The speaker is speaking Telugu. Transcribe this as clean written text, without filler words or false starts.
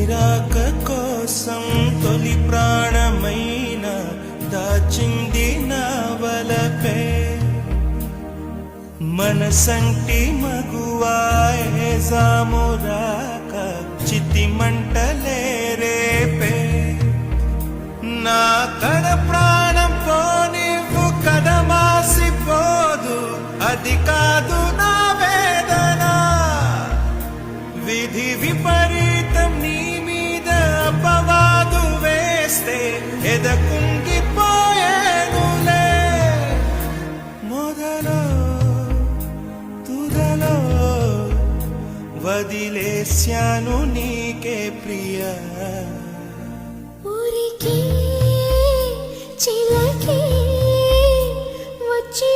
నీరాక కోసం తొలి ప్రాణమైన దాచింది నా వలపే మనసంటి మగువాయే జామురాక చితి మంటలే రేపే నా కడ ప్రాణం పోనివ్వు కదమాసిపోదు అది కాదు నా వేదన విధి విపరీతం నీ మీద అపవాదు వేస్తే ఎదకుంగిపోయేనులే మొదలో తుదలో వదిలేశాను నీకే ప్రియా ఊరికి చిలకి వచ్చి